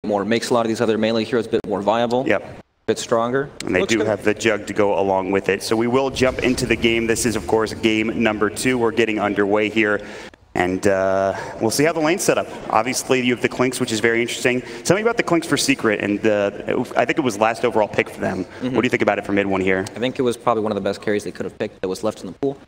more. Makes a lot of these other melee heroes a bit more viable. Yep. A bit stronger. And they do have the jug to go along with it. So we will jump into the game. This is, of course, game number 2. We're getting underway here. And we'll see how the lane's set up. Obviously, you have the Clinks, which is very interesting. Tell me about the Clinks for Secret. And I think it was last overall pick for them. What do you think about it for mid one here? I think it was probably one of the best carries they could have picked that was left in the pool.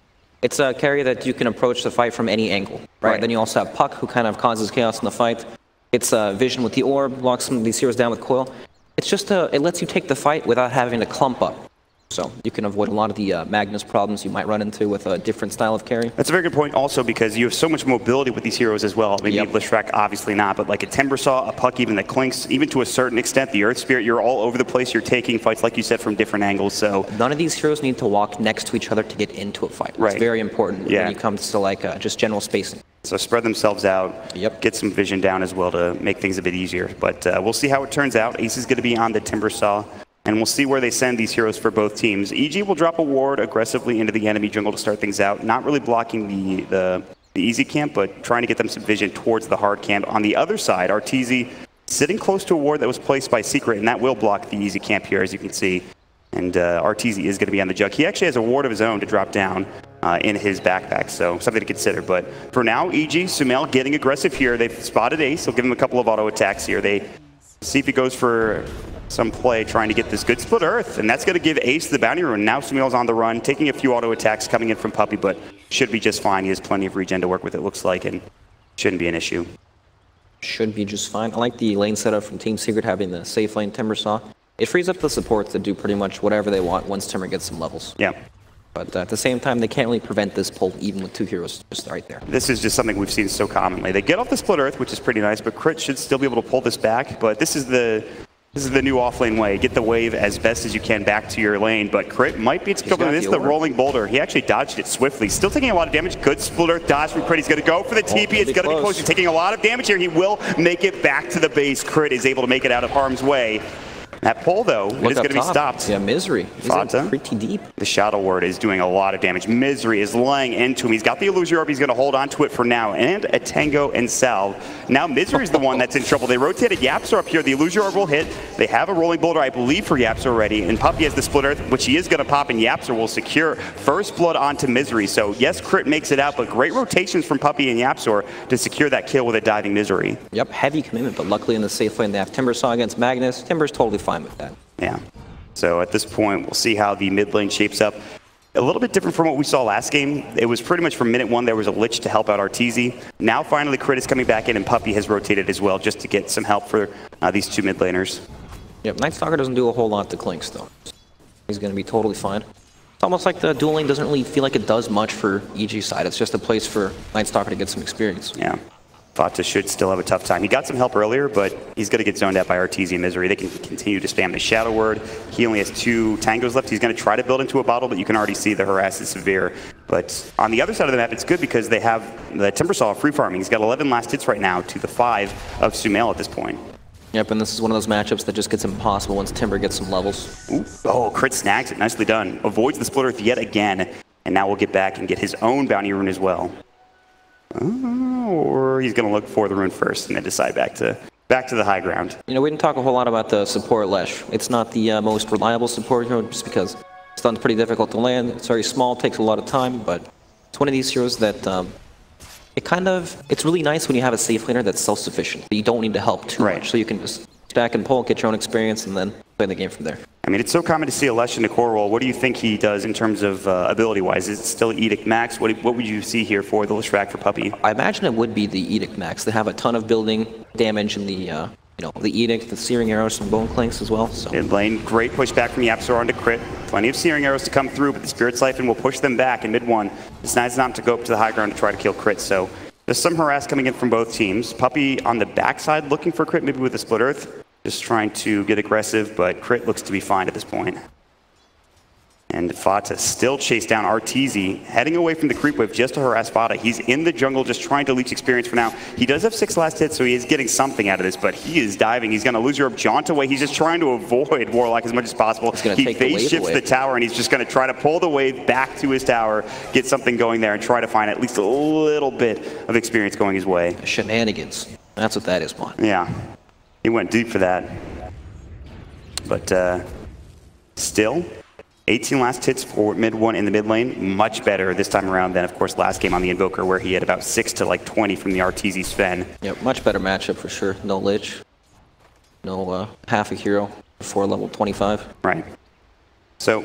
It's a carry that you can approach the fight from any angle, right? Then you also have Puck, who kind of causes chaos in the fight. It's Vision with the Orb, locks some of these heroes down with Coil. It's just it lets you take the fight without having to clump up. So you can avoid a lot of the Magnus problems you might run into with a different style of carry. That's a very good point also, because you have so much mobility with these heroes as well. Maybe Lishrak, obviously not, but like a Timbersaw, a Puck, even the Clinks, even to a certain extent, the Earth Spirit, you're all over the place. You're taking fights, like you said, from different angles. So none of these heroes need to walk next to each other to get into a fight. It's very important when it comes to like just general spacing. So spread themselves out, get some vision down as well to make things a bit easier. But we'll see how it turns out. Ace is going to be on the Timbersaw. And we'll see where they send these heroes for both teams. EG will drop a ward aggressively into the enemy jungle to start things out. Not really blocking the easy camp, but trying to get them some vision towards the hard camp. On the other side, Arteezy sitting close to a ward that was placed by Secret, and that will block the easy camp here, as you can see. And Arteezy is going to be on the jug. He actually has a ward of his own to drop down in his backpack, so something to consider. But for now, EG, Sumail getting aggressive here. They've spotted Ace. They'll give him a couple of auto attacks here. They see if he goes for some play trying to get this good split Earth, and that's going to give Ace the bounty rune. Now Sumail's on the run, taking a few auto attacks coming in from Puppey, but should be just fine. He has plenty of regen to work with, it looks like, and shouldn't be an issue. Should be just fine. I like the lane setup from Team Secret, having the safe lane Timbersaw. It frees up the supports to do pretty much whatever they want once Timber gets some levels. Yeah. But at the same time, they can't really prevent this pull, even with 2 heroes just right there. This is just something we've seen so commonly. They get off the split Earth, which is pretty nice, but Crit should still be able to pull this back. But this is the new offlane way. Get the wave as best as you can back to your lane, but Crit might be coming. This is the rolling boulder. He actually dodged it swiftly. Still taking a lot of damage. Good split Earth dodge from Crit. He's going to go for the TP. It's going to be close. He's taking a lot of damage here. He will make it back to the base. Crit is able to make it out of harm's way. That pull, though, it is going to be stopped. Yeah, Misery. He's pretty deep. The Shadow Word is doing a lot of damage. Misery is laying into him. He's got the Illusion Orb. He's going to hold on to it for now. And a Tango and Salve. Now Misery is the one that's in trouble. They rotated Yapster up here. The Illusion Orb will hit. They have a Rolling Boulder, I believe, for Yapster already. And Puppey has the Split Earth, which he is going to pop, and Yapster will secure first blood onto Misery. So, yes, Crit makes it out, but great rotations from Puppey and Yapster to secure that kill with a diving Misery. Yep, heavy commitment, but luckily in the safe lane they have Timbersaw against Magnus. Timber's totally fine with that. Yeah. So at this point, we'll see how the mid lane shapes up. A little bit different from what we saw last game. It was pretty much from minute 1 there was a Lich to help out Arteezy. Now finally Crit is coming back in, and Puppey has rotated as well just to get some help for these 2 mid laners. Yep, Nightstalker doesn't do a whole lot to Clinks though. He's going to be totally fine. It's almost like the dual lane doesn't really feel like it does much for EG side. It's just a place for Nightstalker to get some experience. Yeah. Vata should still have a tough time. He got some help earlier, but he's going to get zoned out by Arteezy and Misery. They can continue to spam the Shadow Word. He only has 2 Tangos left. He's going to try to build into a bottle, but you can already see the harass is severe. But on the other side of the map, it's good because they have the Timbersaw free farming. He's got 11 last hits right now to the 5 of Sumail at this point. Yep, and this is one of those matchups that just gets impossible once Timber gets some levels. Ooh. Oh, Crit snags it. Nicely done. Avoids the Split Earth yet again, and now we'll get back and get his own bounty rune as well. Or he's going to look for the rune first and then decide back to the high ground. You know, we didn't talk a whole lot about the support Lesh. It's not the most reliable support hero just because stun's pretty difficult to land. It's very small, takes a lot of time, but it's one of these heroes that it's really nice when you have a safe laner that's self-sufficient. You don't need to help too much, so you can just stack and pull, get your own experience, and then play the game from there. I mean, it's so common to see a Lesh in the core role. What do you think he does in terms of ability-wise? Is it still Edict Max? What would you see here for the Lishrak for Puppey? I imagine it would be the Edict Max. They have a ton of building damage in the the Edict, the Searing Arrows, some Bone Clinks as well. So. Mid lane, great pushback from Yapsor onto Crit. Plenty of Searing Arrows to come through, but the Spirit Siphon will push them back in mid 1. It's nice not to go up to the high ground to try to kill Crit, so there's some harass coming in from both teams. Puppey on the backside looking for Crit, maybe with a Split Earth. Just trying to get aggressive, but Crit looks to be fine at this point. And Vata still chase down Arteezy, heading away from the creep wave just to harass Vata. He's in the jungle just trying to leech experience for now. He does have 6 last hits, so he is getting something out of this, but he is diving. He's going to lose your jaunt away. He's just trying to avoid Warlock as much as possible. He phase shifts the tower, and he's just going to try to pull the wave back to his tower, get something going there, and try to find at least a little bit of experience going his way. Shenanigans. That's what that is, Juan. Yeah. He went deep for that. But still, 18 last hits for mid one in the mid lane. Much better this time around than, of course, last game on the Invoker, where he had about 6 to like 20 from the RTZ Sven. Yep, much better matchup for sure. No Lich. No half a hero before level 25. Right. So,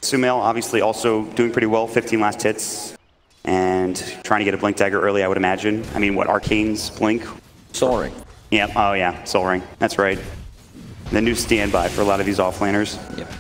Sumail obviously also doing pretty well, 15 last hits. And trying to get a Blink Dagger early, I would imagine. I mean, what, Arcane's Blink? Soul Ring. Yeah, oh yeah, Soul Ring. That's right. The new standby for a lot of these offlaners. Yep.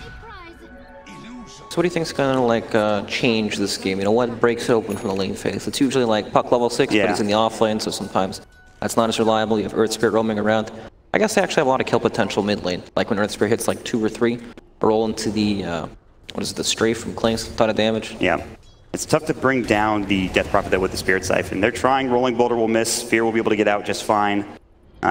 So what do you think is going to like change this game? You know, what breaks it open from the lane phase? It's usually like Puck level 6, but he's in the offlane, so sometimes that's not as reliable. You have Earth Spirit roaming around. I guess they actually have a lot of kill potential mid lane. Like when Earth Spirit hits like 2 or 3, roll into the, what is it, the Strafe from Clink's ton of damage. Yeah. It's tough to bring down the Death Prophet though with the Spirit Siphon. They're trying, Rolling Boulder will miss, Fear will be able to get out just fine.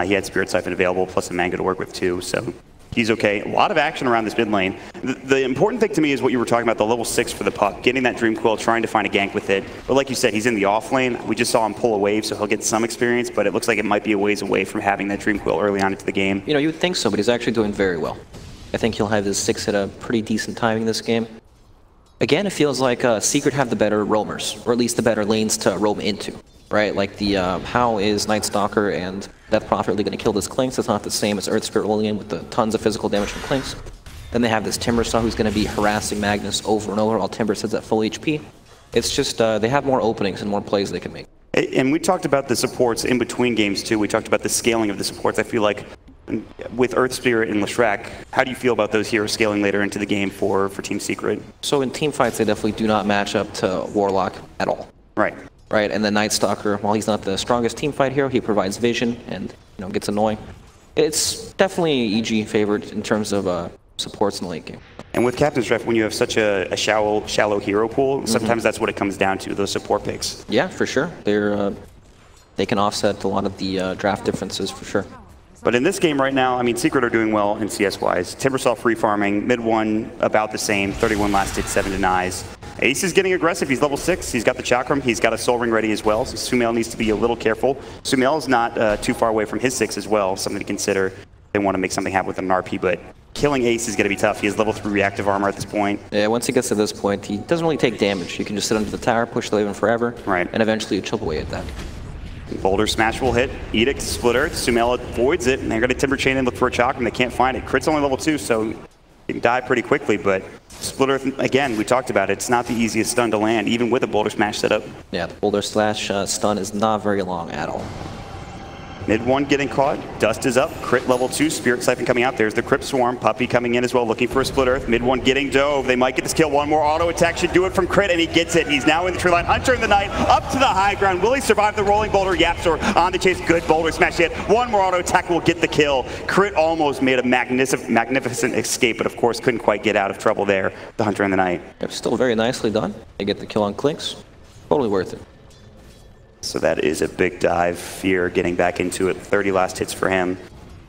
He had Spirit Siphon available, plus a Mango to work with too, so he's okay. A lot of action around this mid lane. The important thing to me is what you were talking about, the level 6 for the Puck, getting that Dream Quill, trying to find a gank with it. But like you said, he's in the off lane. We just saw him pull a wave, so he'll get some experience, but it looks like it might be a ways away from having that Dream Quill early on into the game. You know, you would think so, but he's actually doing very well. I think he'll have his 6 at a pretty decent timing this game. Again, it feels like Secret have the better roamers, or at least the better lanes to roam into, right? Like the, how is Night Stalker and Death Prophet really going to kill this Clinks? It's not the same as Earth Spirit rolling in with the tons of physical damage from Clinks. Then they have this Timbersaw who's going to be harassing Magnus over and over while Timber sits at full HP. It's just, they have more openings and more plays they can make. And we talked about the supports in between games too. We talked about the scaling of the supports. I feel like with Earth Spirit and Leshrac, how do you feel about those heroes scaling later into the game for Team Secret? So in team fights, they definitely do not match up to Warlock at all. Right. Right, and the Night Stalker, while he's not the strongest team fight hero, he provides vision and, you know, gets annoying. It's definitely EG favored in terms of supports in the late game. And with Captain's Draft, when you have such a shallow hero pool, sometimes that's what it comes down to, those support picks. Yeah, for sure. They can offset a lot of the draft differences, for sure. But in this game right now, I mean, Secret are doing well in CS-wise. Timbersaw free farming, mid one about the same, 31 last hit, 7 denies. Ace is getting aggressive, he's level 6, he's got the Chakram, he's got a Soul Ring ready as well, so Sumail needs to be a little careful. Sumail is not too far away from his 6 as well, something to consider. They want to make something happen with an RP, but killing Ace is going to be tough. He has level 3 reactive armor at this point. Yeah, once he gets to this point, he doesn't really take damage. You can just sit under the tower, push the Raven forever, right, and eventually you chip away at that. Boulder Smash will hit. Edict, Split Earth. Sumail avoids it, and they're going to Timber Chain and look for a Chakram. They can't find it. Crit's only level 2, so you can die pretty quickly, but Split Earth, again, we talked about it. It's not the easiest stun to land, even with a Boulder Smash setup. Yeah, the Boulder Slash stun is not very long at all. Mid one getting caught. Dust is up. Crit level 2. Spirit Siphon coming out. There's the Crypt Swarm. Puppy coming in as well, looking for a Split Earth. Mid one getting dove. They might get this kill. One more auto attack should do it from Crit, and he gets it. He's now in the tree line. Hunter in the night. Up to the high ground. Will he survive the rolling boulder? Yapsor on the chase. Good Boulder Smash hit. One more auto attack will get the kill. Crit almost made a magnificent escape, but of course couldn't quite get out of trouble there. The Hunter in the night. Yep, still very nicely done. They get the kill on Clinks. Totally worth it. So that is a big dive. Fear getting back into it. 30 last hits for him.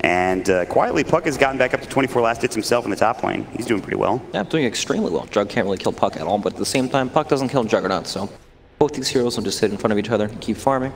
And quietly, Puck has gotten back up to 24 last hits himself in the top lane. He's doing pretty well. Yeah, doing extremely well. Jug can't really kill Puck at all, but at the same time, Puck doesn't kill Juggernaut, so both these heroes will just sit in front of each other and keep farming,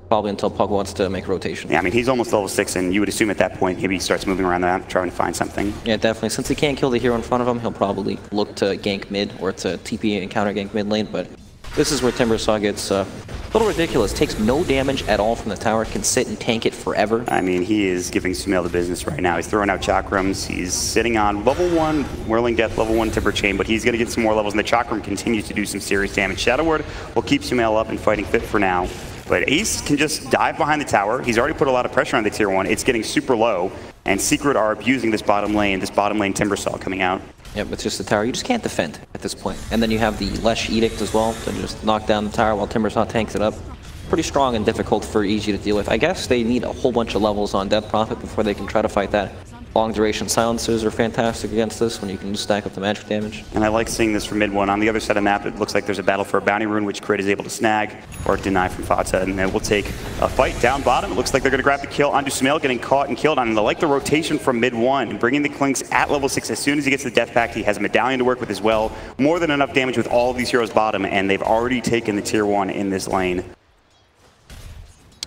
probably until Puck wants to make a rotation. Yeah, I mean, he's almost level 6, and you would assume at that point maybe he starts moving around the map, trying to find something. Yeah, definitely. Since he can't kill the hero in front of him, he'll probably look to gank mid or to TP and counter gank mid lane, but this is where Timbersaw gets a little ridiculous. Takes no damage at all from the tower, can sit and tank it forever. I mean, he is giving Sumail the business right now. He's throwing out Chakrams. He's sitting on level 1 Whirling Death, level 1 Timber Chain, but he's going to get some more levels, and the Chakram continues to do some serious damage. Shadow Word will keep Sumail up and fighting fit for now. But Ace can just dive behind the tower. He's already put a lot of pressure on the tier 1. It's getting super low, and Secret are abusing this bottom lane Timbersaw coming out. Yep, it's just the tower. You just can't defend at this point. And then you have the Lesh Edict as well to just knock down the tower while Timbersaw tanks it up. Pretty strong and difficult for EG to deal with. I guess they need a whole bunch of levels on Death Prophet before they can try to fight that. Long duration silencers are fantastic against this when you can just stack up the magic damage. And I like seeing this from mid one. On the other side of the map, it looks like there's a battle for a bounty rune, which Crit is able to snag or deny from Fata. And then we'll take a fight down bottom. It looks like they're going to grab the kill onto Sumail, getting caught and killed on. And I like the rotation from mid one and bringing the Clinks at level 6. As soon as he gets the Death Pact, he has a medallion to work with as well. More than enough damage with all of these heroes bottom, and they've already taken the tier 1 in this lane.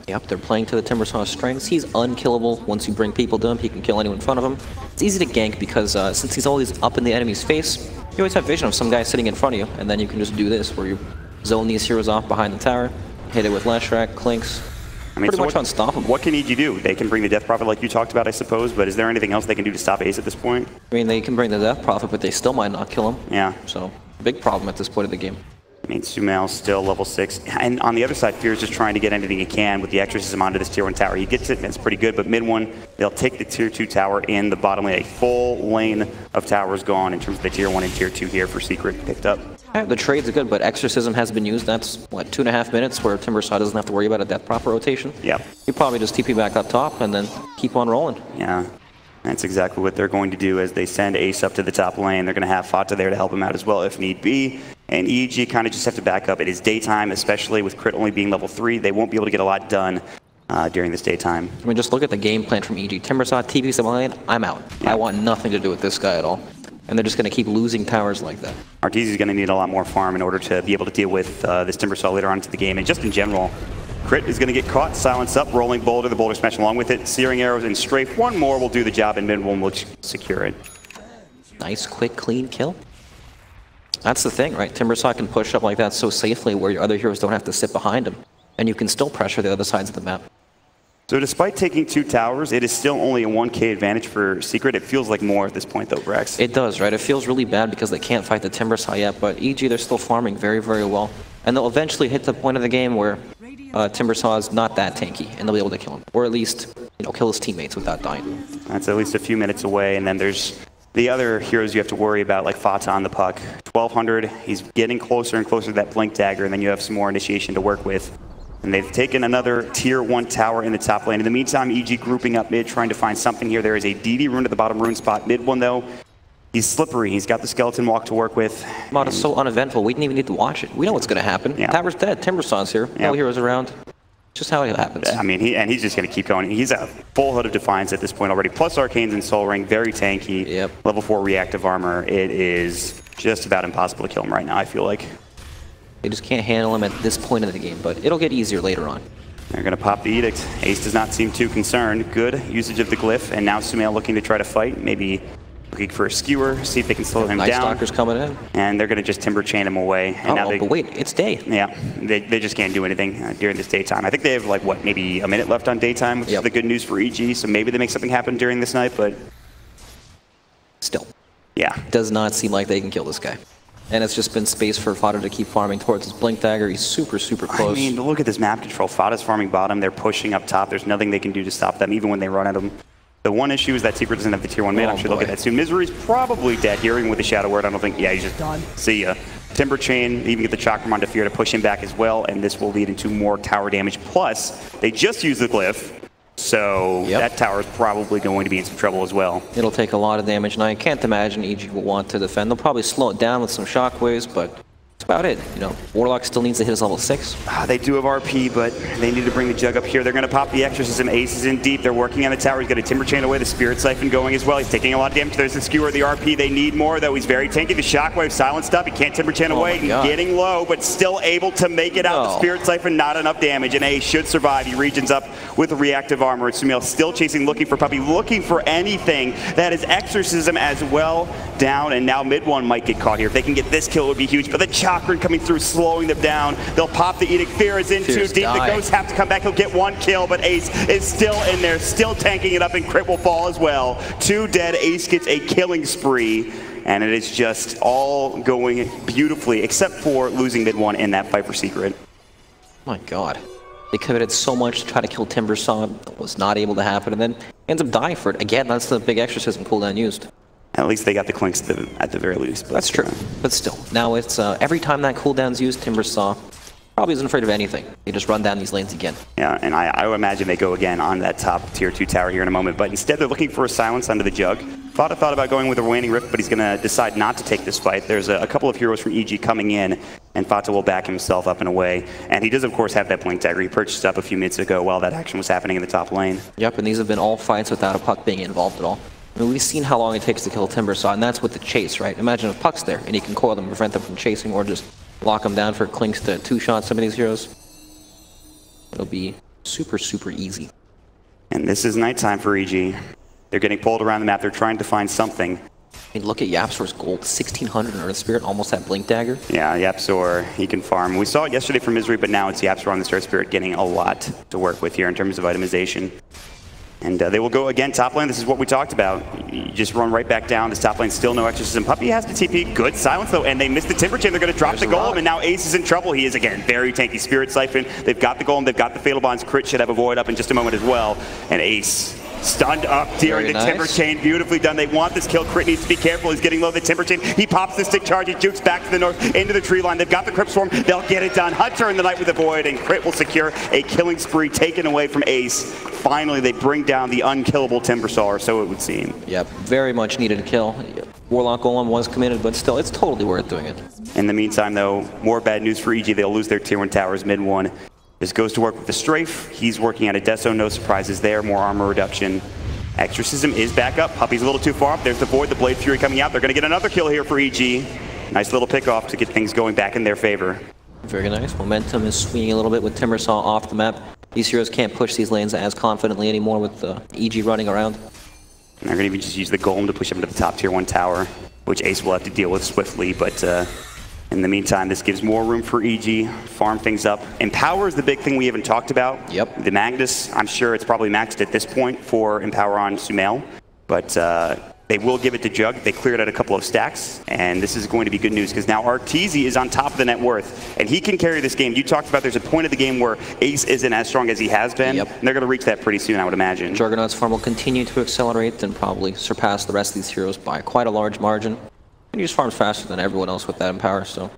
Yep, they're playing to the Timbersaw's strengths. He's unkillable. Once you bring people to him, he can kill anyone in front of him. It's easy to gank because since he's always up in the enemy's face, you always have vision of some guy sitting in front of you, and then you can just do this, where you zone these heroes off behind the tower, hit it with Leshrac, Clinks. I mean, pretty much unstoppable. What can EG do? They can bring the Death Prophet like you talked about, I suppose, but is there anything else they can do to stop Ace at this point? I mean, they can bring the Death Prophet, but they still might not kill him. Yeah. So, big problem at this point of the game. I mean, Sumail still level 6. And on the other side, Fear is just trying to get anything he can with the Exorcism onto this tier 1 tower. He gets it, and it's pretty good, but mid 1, they'll take the tier 2 tower in the bottom lane. A full lane of towers gone in terms of the tier 1 and tier 2 here for Secret picked up. Yeah, the trades are good, but Exorcism has been used. That's, what, 2.5 minutes where Timbersaw doesn't have to worry about a Death Prophet rotation? Yeah. You probably just TP back up top and then keep on rolling. Yeah. That's exactly what they're going to do as they send Ace up to the top lane. They're going to have Fata there to help him out as well if need be. And EG kind of just have to back up. It is daytime, especially with Crit only being level 3. They won't be able to get a lot done during this daytime. I mean, just look at the game plan from EG. Timbersaw TP's the lane, I'm out. Yeah. I want nothing to do with this guy at all. And they're just going to keep losing towers like that. Arteezy's going to need a lot more farm in order to be able to deal with this Timbersaw later on into the game. And just in general, Crit is going to get caught, silence up, rolling boulder, the boulder smash along with it, searing arrows and strafe. One more will do the job, and mid one will secure it. Nice, quick, clean kill. That's the thing, right? Timbersaw can push up like that so safely where your other heroes don't have to sit behind him. And you can still pressure the other sides of the map. So despite taking 2 towers, it is still only a 1k advantage for Secret. It feels like more at this point though, Brax. It does, right? It feels really bad because they can't fight the Timbersaw yet, but EG, they're still farming very, very well. And they'll eventually hit the point of the game where Timbersaw is not that tanky, and they'll be able to kill him. Or at least, you know, kill his teammates without dying. That's at least a few minutes away, and then there's the other heroes you have to worry about, like Fata on the puck. 1200, he's getting closer and closer to that Blink Dagger, and then you have some more initiation to work with. And they've taken another tier 1 tower in the top lane. In the meantime, EG grouping up mid, trying to find something here. There is a DD rune at the bottom rune spot. Mid 1 though, he's slippery. He's got the skeleton walk to work with. Mod is so uneventful, we didn't even need to watch it. We know what's going to happen. Yeah. Tower's dead, Timbersaw's here, no heroes around. Just how it happens. I mean, he's just going to keep going. He's a full hood of Defiance at this point already, plus Arcanes and Soul Ring, very tanky. Yep. Level 4 reactive armor. It is just about impossible to kill him right now, I feel like. They just can't handle him at this point of the game, but it'll get easier later on. They're going to pop the Edict. Ace does not seem too concerned. Good usage of the Glyph, and now Sumail looking to try to fight. Maybe looking for a skewer, see if they can slow him down. Night Stalker's coming in. And they're going to just Timber Chain him away. And now but wait, it's day. Yeah, they just can't do anything during this daytime. I think they have, like, what, maybe a minute left on daytime, which is the good news for EG, so maybe they make something happen during this night, but... Still. Yeah. Does not seem like they can kill this guy. And it's just been space for Fata to keep farming towards his Blink Dagger. He's super, super close. I mean, look at this map control. Fata's farming bottom. They're pushing up top. There's nothing they can do to stop them, even when they run at them. The one issue is that Secret doesn't have the tier 1 mid. I'm sure they'll get that soon. Misery's probably dead here, even with the Shadow Word. I don't think... Yeah, he's just done. See ya. Timber Chain, even get the Chakramon to Fear to push him back as well, and this will lead into more tower damage. Plus, they just used the Glyph, so that tower is probably going to be in some trouble as well. It'll take a lot of damage, and I can't imagine EG will want to defend. They'll probably slow it down with some shockwaves, but that's about it. You know, Warlock still needs to hit his level 6. They do have RP, but they need to bring the Jug up here. They're going to pop the Exorcism. Ace is in deep. They're working on the tower. He's got a Timber Chain away. The Spirit Siphon going as well. He's taking a lot of damage. There's the Skewer, the RP. They need more, though. He's very tanky. The Shockwave silenced up. He can't Timber Chain away. Getting low, but still able to make it out. The Spirit Siphon, not enough damage, and Ace should survive. He regions up with reactive armor. Sumail still chasing, looking for Puppy, looking for anything. That is Exorcism as well down, and now mid 1 might get caught here. If they can get this kill, it would be huge, but the Chakra coming through, slowing them down. They'll pop the Edict. Fear is in too deep. The Ghosts have to come back. He'll get 1 kill, but Ace is still in there, still tanking it up, and Crit will fall as well. 2 dead. Ace gets a killing spree, and it is just all going beautifully, except for losing mid 1 in that fight for Secret. My God. They committed so much to try to kill Timbersaw, was not able to happen, and then ends up dying for it. Again, that's the big Exorcism cooldown used. At least they got the Clinks at the very least. But that's true, but still. Now it's every time that cooldown's used, Timbersaw probably isn't afraid of anything. They just run down these lanes again. Yeah, and I would imagine they go again on that top tier 2 tower here in a moment, but instead they're looking for a silence under the Jug. Fata thought about going with a Waning Rift, but he's going to decide not to take this fight. There's a couple of heroes from EG coming in, and Fata will back himself up and away. And he does, of course, have that Blink Dagger. He purchased up a few minutes ago while that action was happening in the top lane. Yep, and these have been all fights without a Puck being involved at all. I mean, we've seen how long it takes to kill Timbersaw, and that's with the chase, right? Imagine if Puck's there, and he can coil them, prevent them from chasing, or just lock them down for Clinks to 2-shot some of these heroes. It'll be Super, super easy. And this is nighttime for EG. They're getting pulled around the map. They're trying to find something. I mean, look at Yapsor's gold, 1,600 in Earth Spirit, almost that Blink Dagger. Yeah, Yapsor, he can farm. We saw it yesterday from Misery, but now it's Yapsor on the Earth Spirit getting a lot to work with here in terms of itemization. And they will go again top lane. This is what we talked about. You just run right back down. This top lane still no exorcism. Puppey has the TP. Good silence though, and they missed the Timber Chain. They're going to drop the Golem, and now Ace is in trouble. He is again very tanky. Spirit Siphon. They've got the Golem. They've got the Fatal Bonds. Crit should have a Void up in just a moment as well. And Ace stunned up during the Timber Chain. Beautifully done. They want this kill. Crit needs to be careful. He's getting low. The Timber Chain. He pops the stick charge. He jukes back to the north into the tree line. They've got the Crypt Swarm. They'll get it done. Hunter in the night with the Void, and Crit will secure a killing spree taken away from Ace. Finally, they bring down the unkillable Timbersaw, or so it would seem. Yep, very much needed a kill. Warlock Golem was committed, but still, it's totally worth doing it. In the meantime, though, more bad news for EG. They'll lose their tier 1 towers mid 1. This goes to work with the Strafe. He's working at a Deso. No surprises there. More armor reduction. Exorcism is back up. Puppey's a little too far up. There's the Void, the Blade Fury coming out. They're going to get another kill here for EG. Nice little pick off to get things going back in their favor. Very nice. Momentum is swinging a little bit with Timbersaw off the map. These heroes can't push these lanes as confidently anymore with EG running around. And they're going to even just use the Golem to push up into the top tier 1 tower, which Ace will have to deal with swiftly. But in the meantime, this gives more room for EG, farm things up. Empower is the big thing we haven't talked about. Yep. The Magnus, I'm sure it's probably maxed at this point for Empower on Sumail. But they will give it to Jug. They cleared out a couple of stacks, and this is going to be good news because now Arteezy is on top of the net worth, and he can carry this game. You talked about there's a point of the game where Ace isn't as strong as he has been, and they're going to reach that pretty soon, I would imagine. Juggernaut's farm will continue to accelerate and probably surpass the rest of these heroes by quite a large margin. And he just farms faster than everyone else with that Empower, so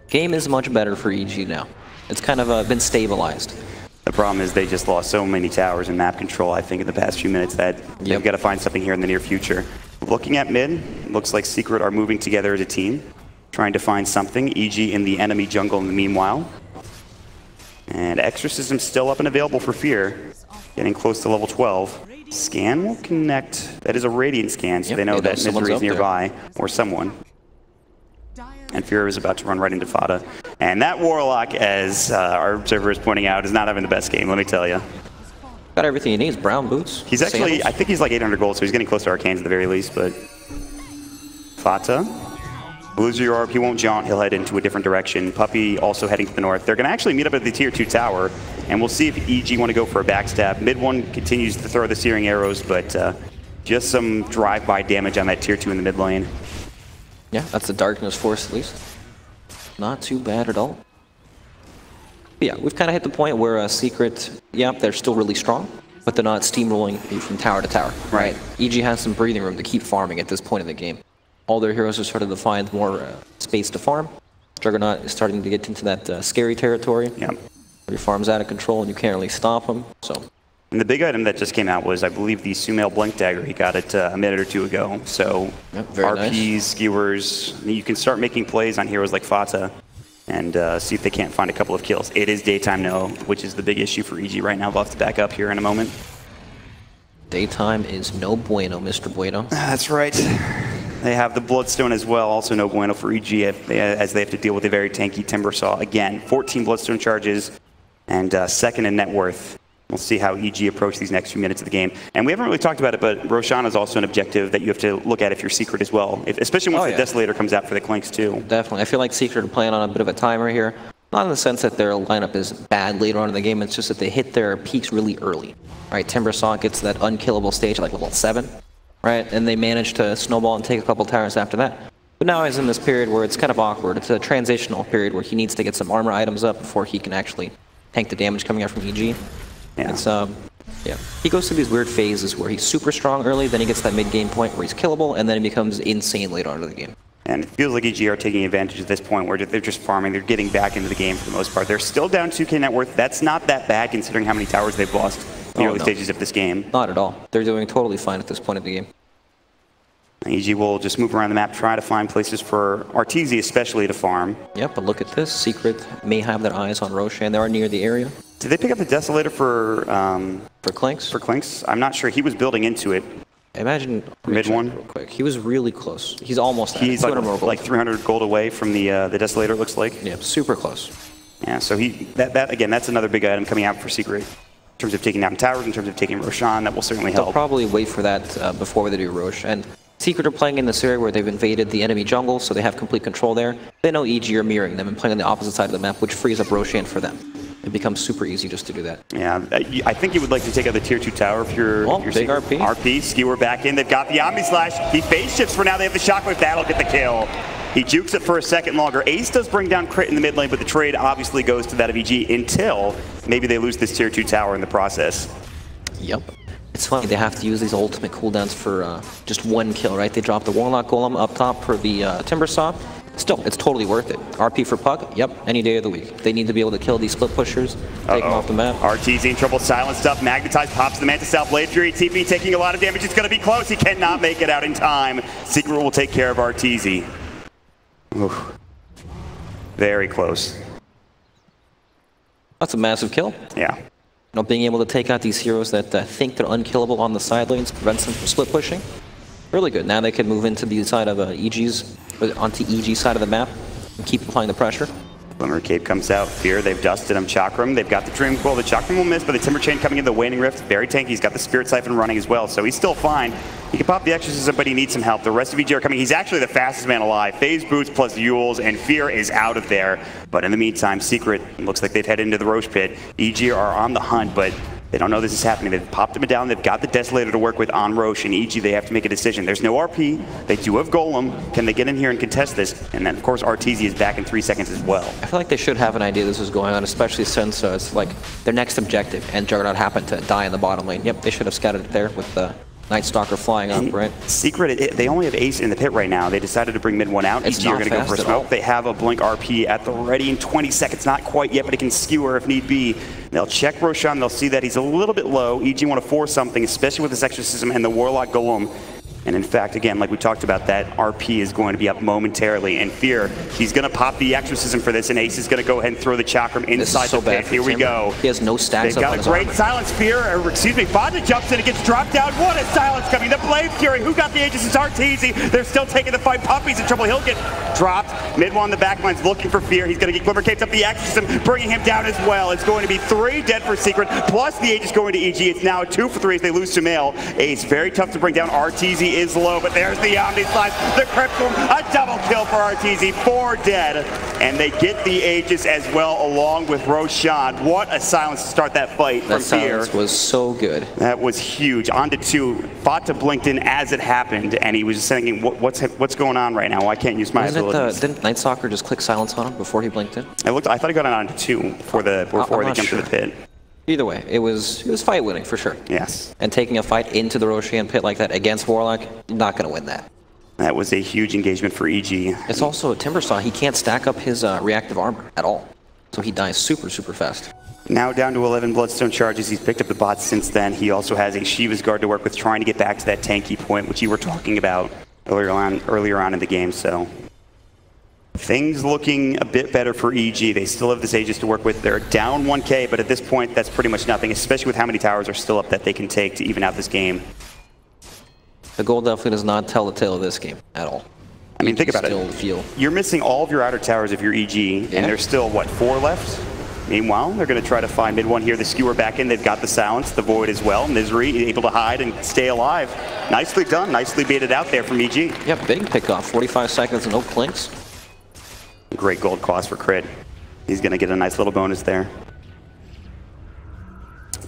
game is much better for EG now. It's kind of been stabilized. The problem is they just lost so many towers and map control, I think, in the past few minutes that they've got to find something here in the near future. Looking at mid, looks like Secret are moving together as a team, trying to find something. EG in the enemy jungle in the meanwhile. And Exorcism still up and available for Fear, getting close to level 12. Scan will connect. That is a Radiant scan, so they know that Misery is nearby, or someone. And Fear is about to run right into Fada. And that Warlock, as our observer is pointing out, is not having the best game, let me tell you. Got everything he needs, brown boots. He's actually, I think he's like 800 gold, so he's getting close to Arcanes at the very least, but... Fata. Loses your orb, he won't jaunt, he'll head into a different direction. Puppey also heading to the north. They're going to actually meet up at the tier 2 tower, and we'll see if EG want to go for a backstab. Mid 1 continues to throw the searing arrows, but just some drive-by damage on that tier 2 in the mid lane. Yeah, that's the Darkness Force at least. Not too bad at all. But yeah, we've kind of hit the point where Secret, they're still really strong, but they're not steamrolling you from tower to tower. Right. EG has some breathing room to keep farming at this point in the game. All their heroes are starting to find more space to farm. Juggernaut is starting to get into that scary territory. Where your farm's out of control and you can't really stop him. So. And the big item that just came out was, I believe, the Sumail Blink Dagger. He got it a minute or two ago. So RPs, skewers, you can start making plays on heroes like Fata and see if they can't find a couple of kills. It is daytime now, which is the big issue for EG right now. We'll have to back up here in a moment. Daytime is no bueno, Mr. Bueno. That's right. They have the Bloodstone as well, also no bueno for EG as they have to deal with a very tanky Timbersaw. Again, 14 Bloodstone charges and second in net worth. We'll see how EG approach these next few minutes of the game. And we haven't really talked about it, but Roshan is also an objective that you have to look at if you're Secret as well, especially once the Desolator comes out for the Clinks too. Definitely. I feel like Secret are playing on a bit of a timer here. Not in the sense that their lineup is bad later on in the game, it's just that they hit their peaks really early. Right, Timbersaw gets to that unkillable stage at like level 7, right? And they manage to snowball and take a couple towers after that. But now he's in this period where it's kind of awkward. It's a transitional period where he needs to get some armor items up before he can actually tank the damage coming out from EG. It's he goes through these weird phases where he's super strong early, then he gets that mid-game point where he's killable, and then he becomes insane later on in the game. And it feels like EG are taking advantage at this point where they're just farming, they're getting back into the game for the most part. They're still down 2k net worth. That's not that bad considering how many towers they've lost in the early stages of this game. Not at all. They're doing totally fine at this point of the game. EG will just move around the map, try to find places for Arteezy especially to farm. Yep, but look at this. Secret may have their eyes on Roshan. They are near the area. Did they pick up the Desolator for Clinks? For Clinks? I'm not sure. He was building into it. I imagine mid one real quick. He was really close. He's almost. He's like 300 gold away from the Desolator. It looks like. Yeah, super close. Yeah, so that again, that's another big item coming out for Secret. in terms of taking down towers, in terms of taking Roshan. That will certainly help. They'll probably wait for that before they do Rosh. And Secret are playing in this area where they've invaded the enemy jungle, so they have complete control there. They know EG are mirroring them and playing on the opposite side of the map, which frees up Roshan for them. It becomes super easy just to do that. Yeah, I think you would like to take out the tier 2 tower if you're... Oh, big RP. RP, Skewer back in. They've got the Omni Slash. He phase shifts for now. They have the Shockwave. That'll get the kill. He jukes it for a second longer. Ace does bring down Crit in the mid lane, but the trade obviously goes to that of EG until maybe they lose this tier 2 tower in the process. Yep. It's funny, they have to use these ultimate cooldowns for just one kill, right? They drop the Warlock Golem up top for the Timbersaw. Still, it's totally worth it. RP for Puck, yep, any day of the week. They need to be able to kill these split pushers, take them off the map. RTZ in trouble, silent stuff. Magnetize pops the Mantis out. Blade Fury TP taking a lot of damage. It's going to be close. He cannot make it out in time. Secret will take care of RTZ. Oof. Very close. That's a massive kill. Yeah. You know, being able to take out these heroes that think they're unkillable on the side lanes prevents them from split pushing. Really good. Now they can move into the side of onto EG side of the map and keep applying the pressure. Glimmer Cape comes out. Fear, they've dusted him. Chakram, they've got the Dream Coil. The Chakram will miss, but the Timber Chain coming in, the Waning Rift, very tanky. He's got the Spirit Siphon running as well, so he's still fine. He can pop the Exorcism, but he needs some help. The rest of EG are coming. He's actually the fastest man alive. Phase Boots plus Yules, and Fear is out of there. But in the meantime, Secret looks like they've headed into the Roche Pit. EG are on the hunt, but they don't know this is happening. They've popped him down. They've got the Desolator to work with on Roche, and EG, they have to make a decision. There's no RP. They do have Golem. Can they get in here and contest this? And then, of course, RTZ is back in 3 seconds as well. I feel like they should have an idea this is going on, especially since it's like their next objective, and Juggernaut happened to die in the bottom lane. Yep, they should have scouted it there with the Night Stalker flying up, right? Secret, they only have Ace in the pit right now. They decided to bring mid one out. EG are going to go for smoke. They have a Blink RP at the ready in 20 seconds. Not quite yet, but it can skewer if need be. They'll check Roshan. They'll see that he's a little bit low. EG want to force something, especially with this Exorcism and the Warlock Golem. And in fact, again, like we talked about, that RP is going to be up momentarily. And Fear, he's going to pop the Exorcism for this, and Ace is going to go ahead and throw the Chakram inside the pit. Here we go. He has no stacks. They've got a great silence. Fear, Fonda jumps in, it gets dropped down. What a silence coming. The Blade Fury, who got the Aegis? It's RTZ. They're still taking the fight. Puppy's in trouble. He'll get dropped. Mid one, the backline's looking for Fear. He's going to get Glimmer Capes up the Exorcism, bringing him down as well. It's going to be 3 dead for Secret, plus the Aegis going to EG. It's now a 2 for 3 as they lose to Mail. Ace, very tough to bring down. RTZ is low, but there's the Omni Slash, the Cryptum, a double kill for RTZ, 4 dead, and they get the Aegis as well along with Roshan. What a silence to start that fight from Fear. That silence was so good. That was huge. On to 2, fought to blinked in as it happened, and he was just thinking, what's going on right now? Why can't I use my abilities? Didn't Night Stalker just click silence on him before he blinked in? I thought he got it on to 2 before they jumped to the pit. Either way, it was fight winning for sure. Yes. And taking a fight into the Roshan pit like that against Warlock, not going to win that. That was a huge engagement for EG. It's also a Timbersaw. He can't stack up his reactive armor at all. So he dies super, super fast. Now down to 11 Bloodstone charges. He's picked up the bots since then. He also has a Shiva's Guard to work with, trying to get back to that tanky point, which you were talking about earlier on in the game. So things looking a bit better for EG. They still have this Aegis to work with. They're down 1k, but at this point, that's pretty much nothing, especially with how many towers are still up that they can take to even out this game. The goal definitely does not tell the tale of this game at all. I mean, think about it. You're missing all of your outer towers if you're EG, and there's still, what, 4 left? Meanwhile, they're going to try to find mid one here. The Skewer back in. They've got the Silence, the Void as well. Misery able to hide and stay alive. Nicely done. Nicely baited out there from EG. Yeah, big pickoff. 45 seconds and no clinks. Great gold cost for Crit. He's going to get a nice little bonus there.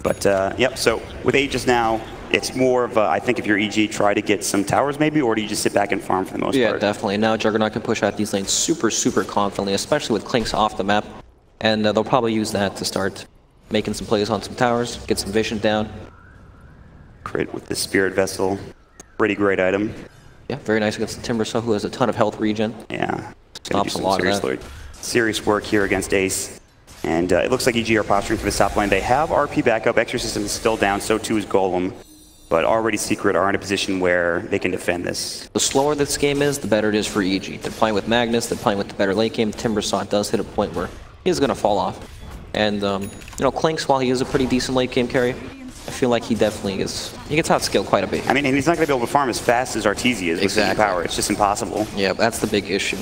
But, yep, so with Aegis now, it's more of a, I think if you're EG, try to get some towers maybe, or do you just sit back and farm for the most part? Yeah, definitely. Now Juggernaut can push out these lanes super, super confidently, especially with Clinks off the map. And they'll probably use that to start making some plays on some towers, get some vision down. Crit with the Spirit Vessel. Pretty great item. Yeah, very nice against the Timbersaw, who has a ton of health regen. Yeah. Stops a lot of that. Serious work here against Ace. And it looks like EG are posturing for the top lane. They have RP backup. Exorcism is still down, so too is Golem. But already Secret are in a position where they can defend this. The slower this game is, the better it is for EG. They're playing with Magnus, they're playing with the better late game. Timbersaw does hit a point where he's going to fall off. And, you know, Clinks, while he is a pretty decent late game carry, I feel like he definitely is, he gets outscaled quite a bit. I mean, and he's not going to be able to farm as fast as RTZ is with power. It's just impossible. Yeah, that's the big issue.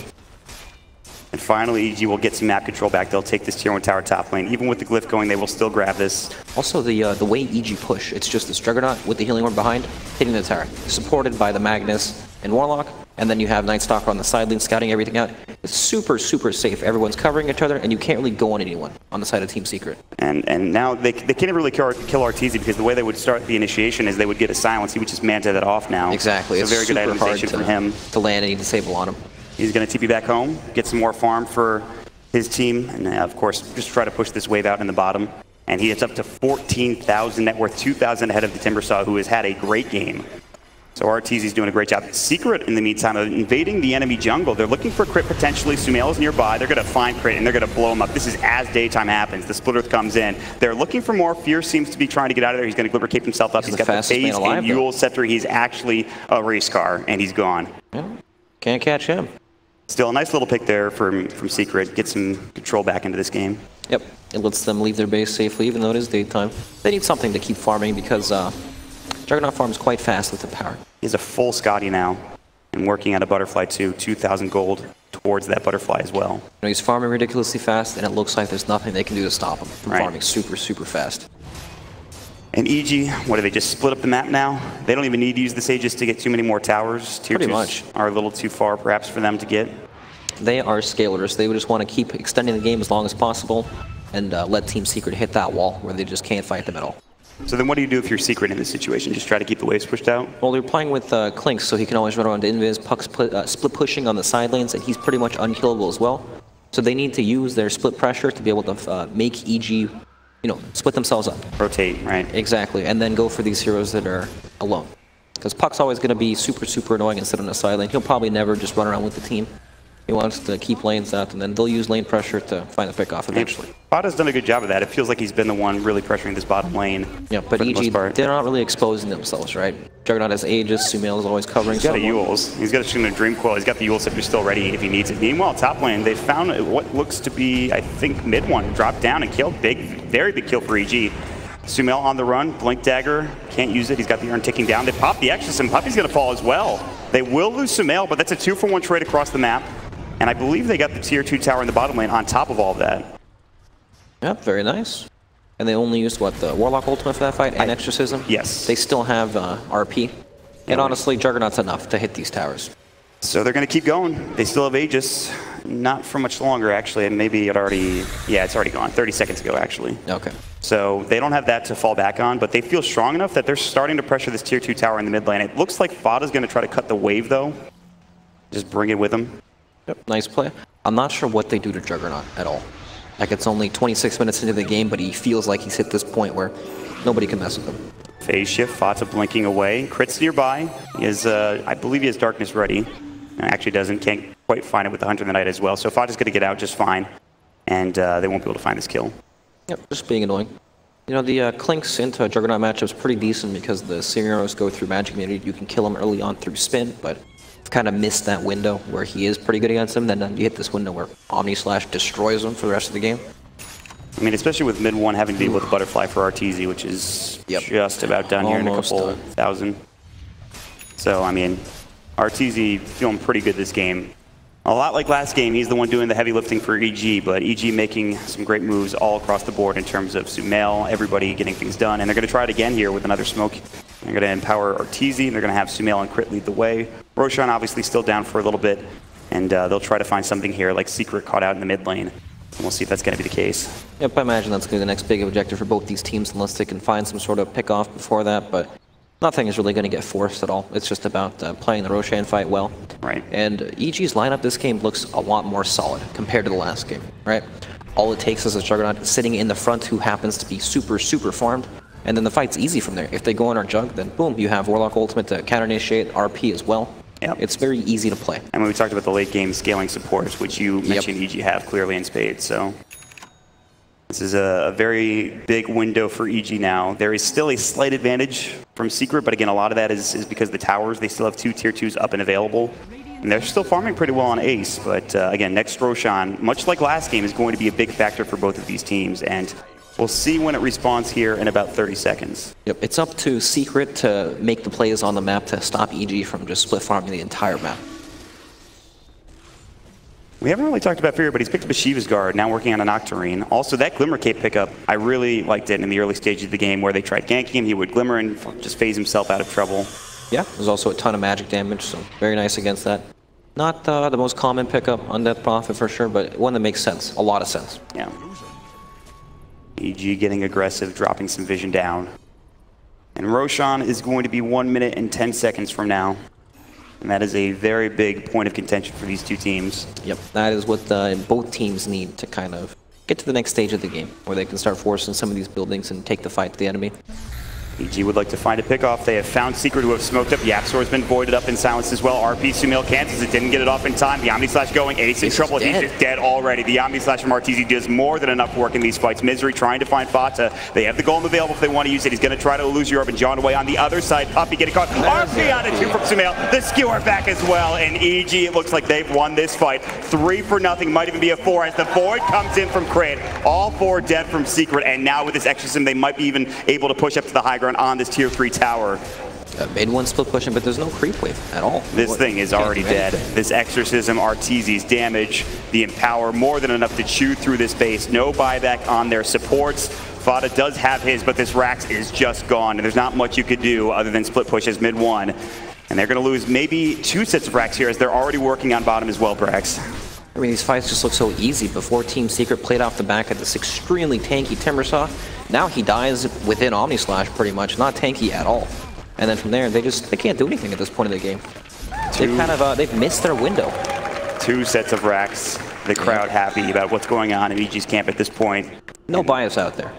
And finally, EG will get some map control back. They'll take this tier 1 tower top lane. Even with the glyph going, they will still grab this. Also, the way EG push, it's just this Juggernaut with the healing orb behind, hitting the tower. Supported by the Magnus and Warlock, and then you have Night Stalker on the side lane scouting everything out. It's super, super safe. Everyone's covering each other, and you can't really go on anyone on the side of Team Secret. And now they can't really kill Arteezy, because the way they would start the initiation is they would get a silence. He would just manta that off now. Exactly. So it's very good super hard itemization for him. To land any disable on him. He's going to TP back home, get some more farm for his team, and of course, just try to push this wave out in the bottom. And he gets up to 14,000 net worth, 2,000 ahead of the Timbersaw, who has had a great game. So Arteezy's doing a great job. Secret, in the meantime, of invading the enemy jungle. They're looking for crit potentially. Sumail is nearby. They're going to find crit, and they're going to blow him up. This is as daytime happens. The Split Earth comes in. They're looking for more. Fierce seems to be trying to get out of there. He's going to Glimmer Cape himself up. He's got the phase and Yule Scepter. He's actually a race car, and he's gone. Yeah. Can't catch him. Still a nice little pick there from Secret. Get some control back into this game. Yep, it lets them leave their base safely, even though it is daytime. They need something to keep farming because Juggernaut farms quite fast with the power. He's a full Scotty now, and working at a Butterfly too. 2,000 gold towards that Butterfly as well. You know, he's farming ridiculously fast, and it looks like there's nothing they can do to stop him from farming super, super fast. And EG, what do they just split up the map now? They don't even need to use the Sages to get too many more towers. Tier 2s are a little too far perhaps for them to get. They are scalers. They would just want to keep extending the game as long as possible and let Team Secret hit that wall where they just can't fight them at all. So then what do you do if you're Secret in this situation? Just try to keep the waves pushed out? Well, they're playing with Clinks, so he can always run around to invis. Puck's split pushing on the side lanes, and he's pretty much unkillable as well. So they need to use their split pressure to be able to make EG, split themselves up. Rotate, right. Exactly, and then go for these heroes that are alone. Because Puck's always going to be super, super annoying and sit on the side lane. He'll probably never just run around with the team. He wants to keep lanes out, and then they'll use lane pressure to find the pick off eventually. Fada's done a good job of that. It feels like he's been the one really pressuring this bottom lane. Yeah, but EG, they're not really exposing themselves, right? Juggernaut has Aegis, Sumail is always covering. He's got a Yules. He's got a Dream Coil. He's got the Yule Scepter still ready if he needs it. Meanwhile, top lane, they found what looks to be, I think, mid one. Dropped down and killed. Very big kill for EG. Sumail on the run. Blink Dagger. Can't use it. He's got the urn ticking down. They pop the Exorcism, and Puppy's going to fall as well. They will lose Sumail, but that's a 2-for-1 trade across the map. And I believe they got the tier 2 tower in the bottom lane on top of all of that. Yep, very nice. And they only used, what, the Warlock ultimate for that fight and Exorcism? Yes. They still have RP. And honestly, Juggernaut's enough to hit these towers. So they're going to keep going. They still have Aegis. Not for much longer, actually. And maybe it already... Yeah, it's already gone. 30 seconds ago, actually. Okay. So they don't have that to fall back on, but they feel strong enough that they're starting to pressure this tier 2 tower in the mid lane. It looks like Fada's going to try to cut the wave, though. Just bring it with him. Yep, nice play. I'm not sure what they do to Juggernaut at all. Like, it's only 26 minutes into the game, but he feels like he's hit this point where nobody can mess with him. Phase shift, Fata blinking away. Crit's nearby. He has, I believe he has Darkness ready. Actually doesn't, can't quite find it with the Hunter in the Night as well. So Fata's going to get out just fine, and they won't be able to find this kill. Yep, just being annoying. You know, the Clinks into Juggernaut matchup's pretty decent because the Searing Arrows go through Magic Immunity. You can kill him early on through Spin, but kind of missed that window where he is pretty good against him. Then you hit this window where Omni-Slash destroys him for the rest of the game. I mean, especially with mid one having to deal with the Butterfly for Arteezy, which is just about done here in a couple thousand. So, I mean, Arteezy feeling pretty good this game. A lot like last game, he's the one doing the heavy lifting for EG, but EG making some great moves all across the board in terms of Sumail, everybody getting things done. And they're going to try it again here with another smoke. They're going to empower Arteezy, and they're going to have Sumail and Crit lead the way. Roshan obviously still down for a little bit, and they'll try to find something here, like Secret caught out in the mid lane. And we'll see if that's going to be the case. Yep, I imagine that's going to be the next big objective for both these teams, unless they can find some sort of pick-off before that, but nothing is really going to get forced at all. It's just about playing the Roshan fight well. Right. And EG's lineup this game looks a lot more solid compared to the last game, right? All it takes is a Juggernaut sitting in the front who happens to be super, super farmed, and then the fight's easy from there. If they go on our jug, then boom, you have Warlock ultimate to counter-initiate RP as well. Yep. It's very easy to play. And when we talked about the late game scaling supports, which you mentioned EG have clearly in spades, so this is a very big window for EG now. There is still a slight advantage from Secret, but again, a lot of that is because the towers, they still have 2 tier 2s up and available. And they're still farming pretty well on Ace, but again, next Roshan, much like last game, is going to be a big factor for both of these teams. And we'll see when it respawns here in about 30 seconds. Yep, it's up to Secret to make the plays on the map to stop EG from just split farming the entire map. We haven't really talked about Fury, but he's picked up a Shiva's Guard, now working on an Octarine. Also, that Glimmer Cape pickup, I really liked it in the early stages of the game where they tried ganking him. He would Glimmer and just phase himself out of trouble. Yeah, there's also a ton of magic damage, so very nice against that. Not the most common pickup on Death Prophet for sure, but one that makes sense, a lot of sense. Yeah. EG getting aggressive, dropping some vision down. And Roshan is going to be 1 minute and 10 seconds from now. And that is a very big point of contention for these two teams. Yep, that is what both teams need to kind of get to the next stage of the game, where they can start forcing some of these buildings and take the fight to the enemy. EG would like to find a pickoff. They have found Secret, who have smoked up. Yapzor has been voided up and silenced as well. RP Sumail cancels it, didn't get it off in time. The Omni Slash going, Ace in trouble. He's just dead already. The Omni Slash from Arteezy does more than enough work in these fights. Misery trying to find Fata. They have the golem available if they want to use it. He's going to try to lose Europe and John away on the other side. Puppy getting caught. RP on a 2 from Sumail. The skewer back as well. And EG, it looks like they've won this fight. 3-0, might even be a 4 as the void comes in from Crate. All 4 dead from Secret. And now with this exorcism, they might be even able to push up to the high ground on this tier 3 tower. Mid one split pushing, but there's no creep wave at all. This thing is already dead. This Exorcism, Arteezy's damage, the Empower, more than enough to chew through this base. No buyback on their supports. Fata does have his, but this Rax is just gone, and there's not much you could do other than split push as mid 1. And they're going to lose maybe 2 sets of Rax here as they're already working on bottom as well, Brax. I mean, these fights just look so easy before Team Secret played off the back of this extremely tanky Timbersaw. Now he dies within Omni Slash pretty much, not tanky at all. And then from there, they can't do anything at this point of the game. They've missed their window. 2 sets of Rax. The crowd happy about what's going on in EG's camp at this point. No bias out there.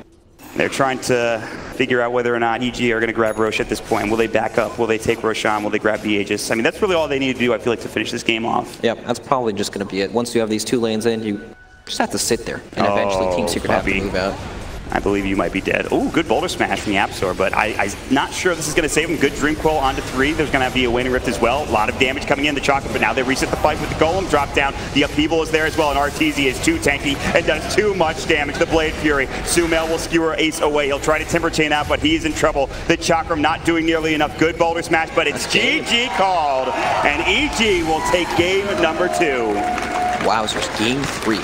They're trying to figure out whether or not EG are going to grab Roche at this point. Will they back up? Will they take Roshan? Will they grab the Aegis? I mean, that's really all they need to do, I feel like, to finish this game off. Yeah, that's probably just going to be it. Once you have these 2 lanes in, you just have to sit there. And eventually Team Secret have to move out. I believe you might be dead. Oh, good boulder smash from the Yapzor, but I'm not sure this is going to save him. Good Dream Coil onto 3. There's going to be a Waning Rift as well. A lot of damage coming in the Chocolate, but now they reset the fight with the Golem. Drop down. The Upheaval is there as well, and Arteezy is too tanky and does too much damage. The Blade Fury. Sumail will skewer Ace away. He'll try to Timber Chain out, but he's in trouble. The Chakram not doing nearly enough. Good boulder smash, but it's GG called, and EG will take game number 2. Wowzers, game 3.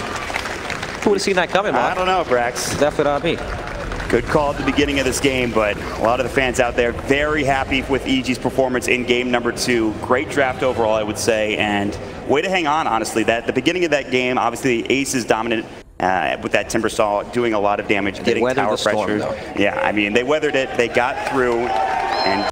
Who would have seen that coming, man? I don't know, Brax. Definitely not me. Good call at the beginning of this game, but a lot of the fans out there very happy with EG's performance in game number 2. Great draft overall, I would say, and way to hang on, honestly. That the beginning of that game, obviously Ace is dominant with that Timbersaw, doing a lot of damage, getting tower pressure. Yeah, I mean, they weathered it, they got through, and